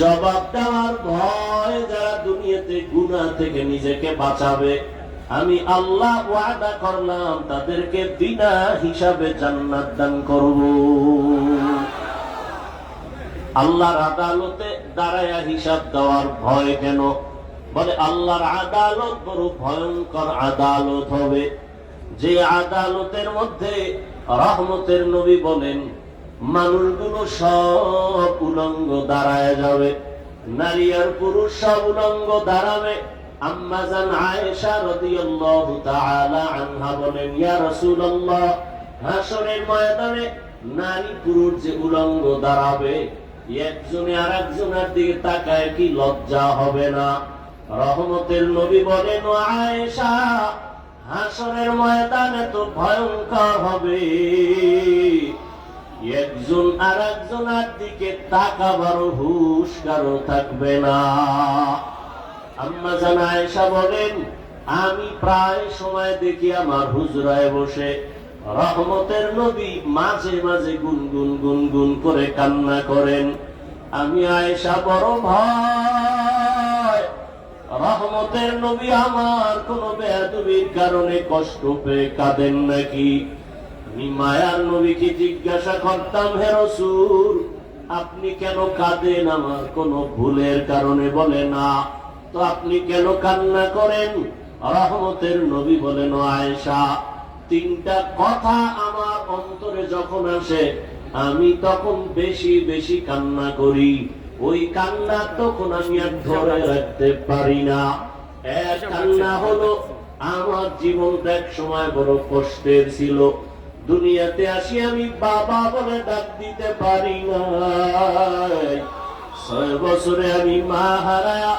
জবাব দেওয়ার ভয় যারা দুনিয়াতে গুনাহ থেকে নিজেকে বাঁচাবে, আমি আল্লাহ ওয়াদা করলাম তাদেরকে বিনা হিসাবে জান্নাত দান করব। আল্লাহর আদালতে দাঁড়ায়া হিসাব দেওয়ার ভয় কেন? বলে আল্লাহর আদালত বড় ভয়ঙ্কর আদালত হবে, যে আদালতের মধ্যে রহমতের নবী বলেন মানুষগুলো সব উলঙ্গ দাঁড়ায় যাবে, নারী আর পুরুষ সব উলঙ্গ দাঁড়াবে। আম্মা জান আয়েশা রাদিয়াল্লাহু তাআলা আনহা বলেন, ইয়া রাসূলুল্লাহ, হাসরের ময়দানে নারী পুরুষ যে উলঙ্গ দাঁড়াবে, একজনে আরেকজনের দিকে তাকায় কি লজ্জা হবে না? রহমতের নবী বলেন, ও আয়েশা, হাসরের ময়দানে তো ভয়ঙ্কর হবে, একজন আরেকজনের দিকে তাকাবার হুঁশ কারো থাকবে না। আম্মা জান আয়েশা বলেন, আমি প্রায় সময় দেখি আমার হুজরায় বসে রহমতের নবী মাঝে মাঝে গুনগুন গুনগুন করে কান্না করেন। আমি আয়েশা বড় ভয় রহমতের নবী আমার কোন বেয়াদবির কারণে কষ্ট পেয়ে কাঁদেন নাকি। আমি মায়ার নবীকে জিজ্ঞাসা করতাম, হে রাসূল, আপনি কেন কাঁদেন? আমার কোন ভুলের কারণে? বলে না। তো আপনি কেন কান্না করেন? রহমতের নবী বলেন, ও আয়েশা, তিনটা কথা আমার অন্তরে যখন আসে আমি তখন বেশি বেশি কান্না করি। ওই কান্না তখন আমি আর ধরে রাখতে পারি না। এক কান্না হলো, আমার জীবনটা এক সময় বড় কষ্টের ছিল, দুনিয়াতে আসি আমি বাবা বলে ডাক দিতে পারি না। 6 বছরে আমি মা হারায়া,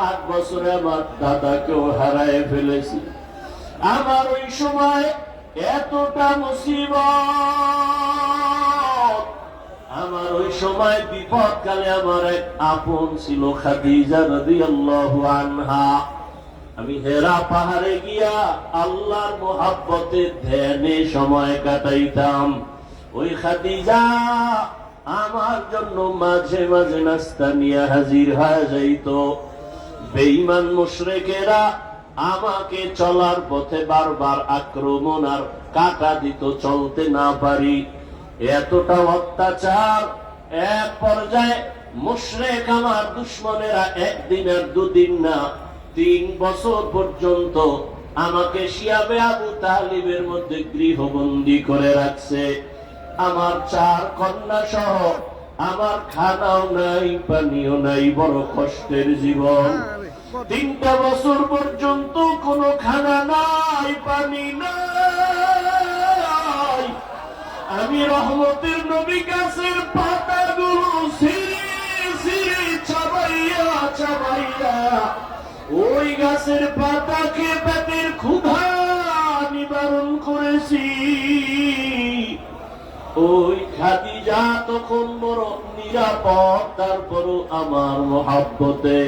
8 বছরে আমার দাদাকেও হারায় ফেলেছি। আমার ওই সময় এতটা মুসিবত, আমার ওই সময় বিপদকালে আমার এক আপন ছিল খাদিজা রাদিয়াল্লাহু আনহা। আমি হেরা পাহাড়ে গিয়া আল্লাহর মোহাব্বতে ধ্যানে সময় কাটাইতাম। ওই খাদিজা আমার জন্য মাঝে মাঝে নাস্তা নিয়ে হাজির হয়ে যাইত। বেঈমান মুশরিকেরা আমাকে চলার পথে বারবার আক্রমণ আর কাটা দিত, চলতে না পারি। এতটা অত্যাচার, এক পর্যায়ে মুশরিক আমার দুশমনেরা একদিন আর দুদিন না 3 বছর পর্যন্ত আমাকে শিয়াবে আবু তালিবের মধ্যে গৃহবন্দী করে রাখছে। আমার 4 কন্যা সহ আমার খানাও নাই, পানিও নাই, বড় কষ্টের জীবন। 3টা বছর পর্যন্ত কোনো খানা নাই, পানি নাই। আমি রহমতের নবী গাছের পাতাগুলো ছিঁড়ে ছিঁড়ে চাবাইয়া চাবাইয়া ওই গাছের পাতাকে পেটের ক্ষুধা নিবারণ করেছি। ওই খাদিজা তখন বড় নিরাপদ, তারপরও আমার মহব্বতে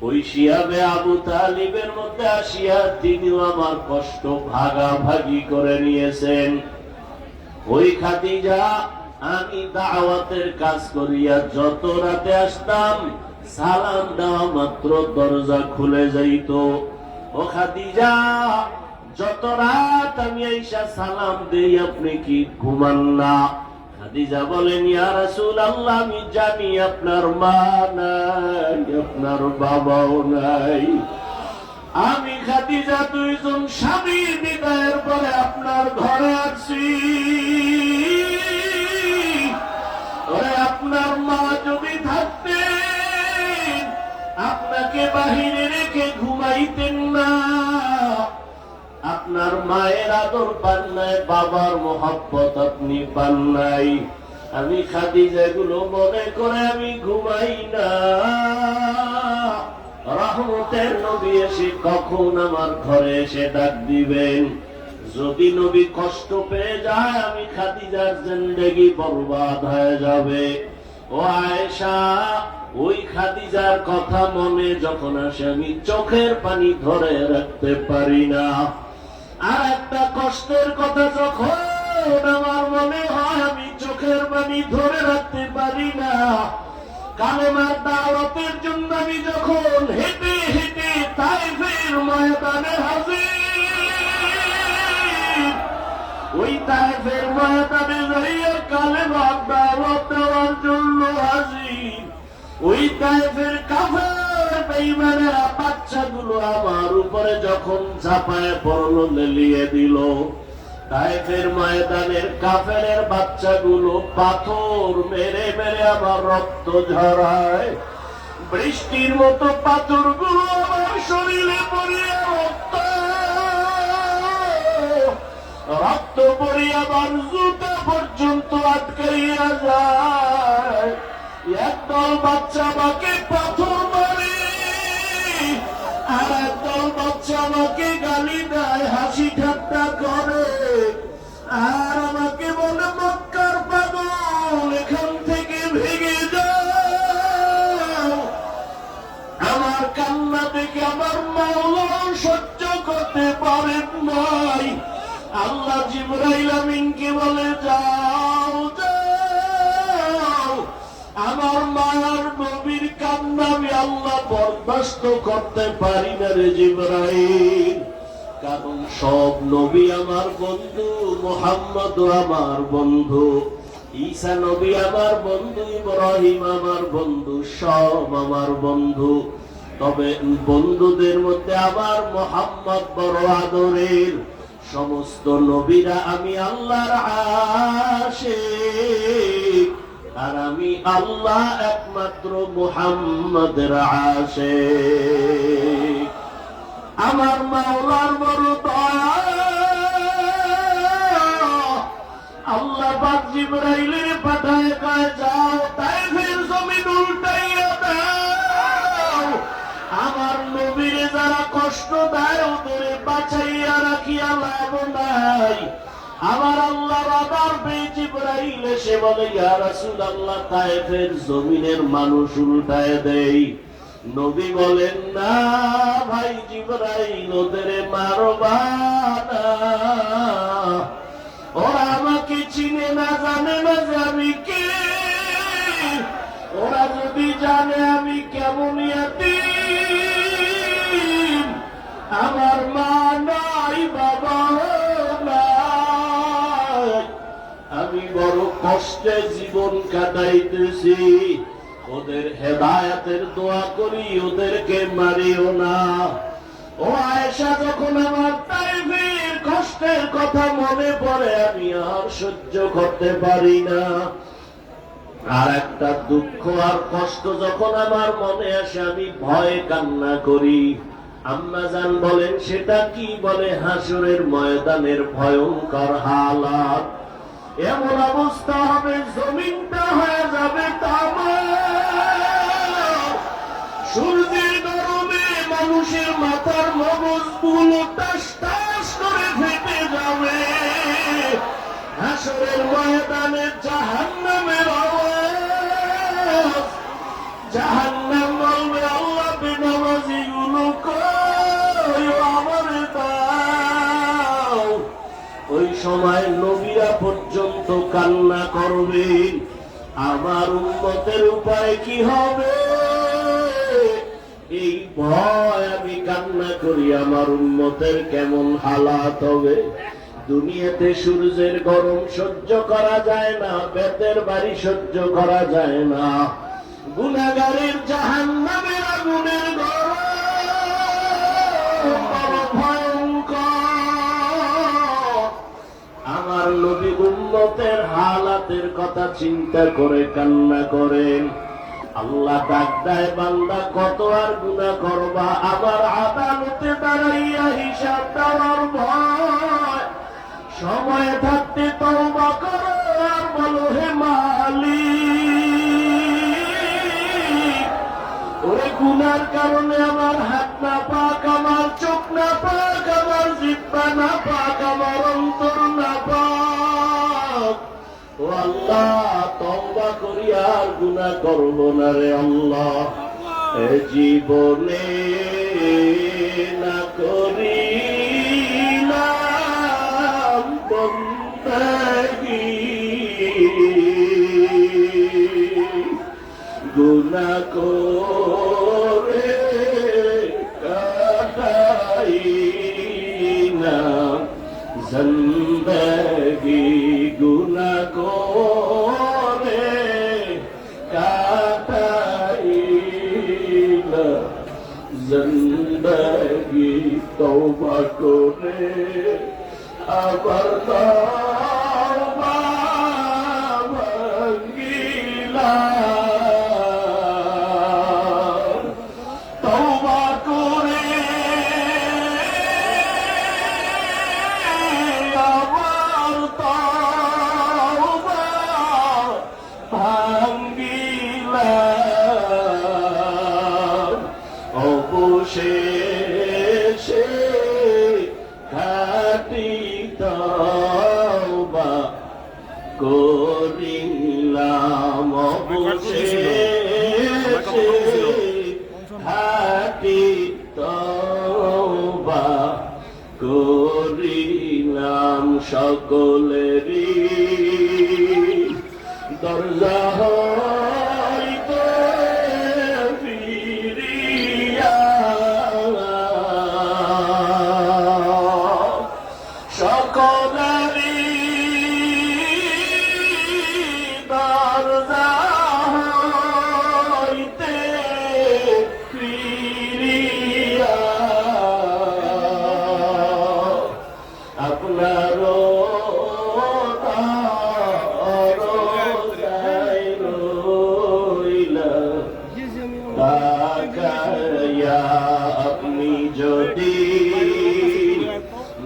ওই শিয়াবে আবু তালিবের মধ্যে আসিয়া তিনিও আমার কষ্ট ভাগাভাগি করে নিয়েছেন। ওই খাদিজা, আমি দাওয়াতের কাজ করিয়া যত রাতে আসতাম, সালাম দেওয়া মাত্র দরজা খুলে যাইত। ও খাদিজা, যত রাত আমি আইসা সালাম দেই, আপনি কি ঘুমান না? খাদিজা বলেন, ইয়া রাসূলুল্লাহ, আমি জানি আপনার মা নাই, আপনার বাবাও নাই। আমি খাদিজা 2 জন স্বামীর বিদায়ের পরে আপনার ঘরে আছি। ওরে, আপনার মা যদি থাকতেন আপনাকে বাহিরে রেখে ঘুমাইতেন না। আপনার মায়ের আদর পান নাই, বাবার মোহাব্বত আপনি পান নাই। আমি খাদিজা এগুলো মনে করে আমি ঘুমাই না। রহমতের নবী এসে কখন আমার ঘরে এসে ডাক দিবেন। যদি নবী কষ্ট পেয়ে যায়, আমি খাদিজার জিন্দেগি বরবাদ হয়ে যাবে। ও আয়েশা, ওই খাদিজার কথা মনে যখন আসে আমি চোখের পানি ধরে রাখতে পারি না। আর একটা কষ্টের কথা যখন আমার মনে হয়, আমি চোখের পানি ধরে রাখতে পারি না। কালেমার দাওয়াতের জন্য আমি যখন হেঁটে হেঁটে তায়েফের ময়দানে হাজির, ওই তায়েফের ময়দানে যাইয়া কালেমার দাওয়াত দেওয়ার জন্য হাজির, ওই তায়েফের কাফের বেঈমানেরা বাচ্চাগুলো আমার উপরে যখন ঝাঁপায় পড়লো, লেলিয়ে দিল, তায়েফের ময়দানের কাফেরের বাচ্চাগুলো পাথর মেরে মেরে আমার রক্ত ঝরায়, বৃষ্টির মতো পাথরগুলো আমার শরীরে পড়িয়া রক্ত পড়িয়া আমার জুতা পর্যন্ত আটকাইয়া যায়। একদল বাচ্চা আমাকে পাথর মারে, আর একদল বাচ্চা আমাকে গালি দেয়, হাসি ঠাট্টা করে, আর আমাকে বলে মক্কার পাগল, এখান থেকে ভেগে যাও। আমার কান্না দেখে আমার মাওলা সহ্য করতে পারেন নাই। আল্লাহ জিবরাইল আমিনকে বলে, যাও যাও, আমার মায়ার নবীর কান্না আমি আল্লাহ বরদাস্ত করতে পারি না রে জিবরাইল। কারণ সব নবী আমার বন্ধু, মুহাম্মদ আমার বন্ধু, ঈসা নবী আমার বন্ধু, ইব্রাহিম আমার বন্ধু, সব আমার বন্ধু। তবে বন্ধুদের মধ্যে আমার মুহাম্মদ বড় আদরের। সমস্ত নবীরা আমি আল্লাহর আশিক, আর আমি আল্লাহ একমাত্র মুহাম্মদের আশিক। আমার মাওলার বড় দয়া, আল্লাহ পাক জিবরাইলের পাঠায় কয়, যাও তায়েফের জমিন উল্টাইয়া দাও, আমার নবীরে যারা কষ্ট দেয় ওদের বাঁচাইয়া রাখিয়া লাভ নাই। আমার আল্লাহর আবার পেয়ে জিবরাইল এসে বলে, ইয়া রাসূলুল্লাহ, তায়েফের জমিনের মানুষ উল্টায় দেই। নবী বলেন, না ভাই জিবরাইল, ওদের মারবা না, ওরা আমাকে চিনে না, জানে না যে আমি কে। ওরা যদি জানে আমি কেমন ইয়াতীম, আমার মা নাই, বাবা নাই, আমি বড় কষ্টে জীবন কাটাইতেছি, ওদের হেদায়েতের দোয়া করি, ওদেরকে মারিও না। ও আয়েশা, যখন আমার তায়েফের কষ্টের কথা মনে পড়ে আমি আর সহ্য করতে পারি না। আর একটা দুঃখ আর কষ্ট যখন আমার মনে আসে আমি ভয়ে কান্না করি। আম্মা জান বলেন, সেটা কি? বলে, হাসরের ময়দানের ভয়ঙ্কর হালাত। এমন অবস্থা হবে, জমিনটা হয়ে যাবে তামা, সূর্যের গরমে মানুষের মাথার মগজগুলো টাস টাস করে ফেটে যাবে। হাসরের ময়দানে জাহান্নামের আওয়াজ, জাহান্নাম বলবে, আল্লাহ বেনামাজি গুলো কই, আমারে দাও। ওই সময় নবীরা পর্যন্ত কান্না করবেন, আমার উম্মতের উপায় কি হবে? এই ভয় আমি কান্না করি, আমার উম্মতের কেমন হালাত হবে। দুনিয়াতে সূর্যের গরম সহ্য করা যায় না, বেতের বাড়ি সহ্য করা যায় না, গুনাহগারের জাহান্নামের আগুনের গরম বড় ভয়ঙ্কর। আমার নবী উম্মতের হালাতের কথা চিন্তা করে কান্না করেন। আল্লাহ ডাক দেয়, বান্দা কত আর গুনাহ করবা, আবার আদালতে দাঁড়াইয়া হিসাব দেওয়ার ভয়। সময় থাকতে তওবা করো আর বলো, হে মালিক, ওরে গুনার কারণে আমার হাত না পাক, আমার চোখ না পাক, আমার জিহ্বা না পাক, আমার অন্তর না পাক। ও আল্লাহ, তওবা করি আর গুনাহ করব না রে আল্লাহ। এ জীবনে না করিলাম বন্দেগী, গুনাহ করে কাটাই না জিন্দেগি, গুনাহ করে কাটাই না জিন্দেগি, তওবা করে আবার তওবা ভাঙিলাম, তওবা করে আবার তওবা ভাঙিলাম, অবশেষে খাঁটি তওবা করিলাম, অবশেষে খাঁটি তওবা করিলাম। সকলেরই দরজা হইতে ফিরিয়া সকলেরই দরজা হইতে ফিরিয়া আপনারও দরজায় রইলাম তাকায়া, আপনি যদি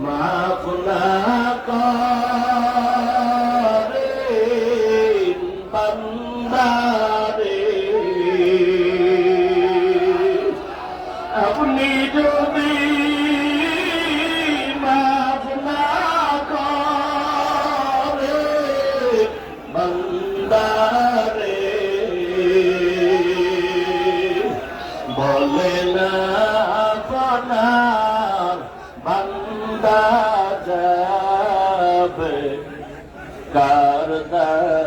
মাফ না করেন বান্দারে, আপনি যদি মাফ না করেন বান্দারে, বলে না আপনার বান্দা যাবে কার দ্বারে।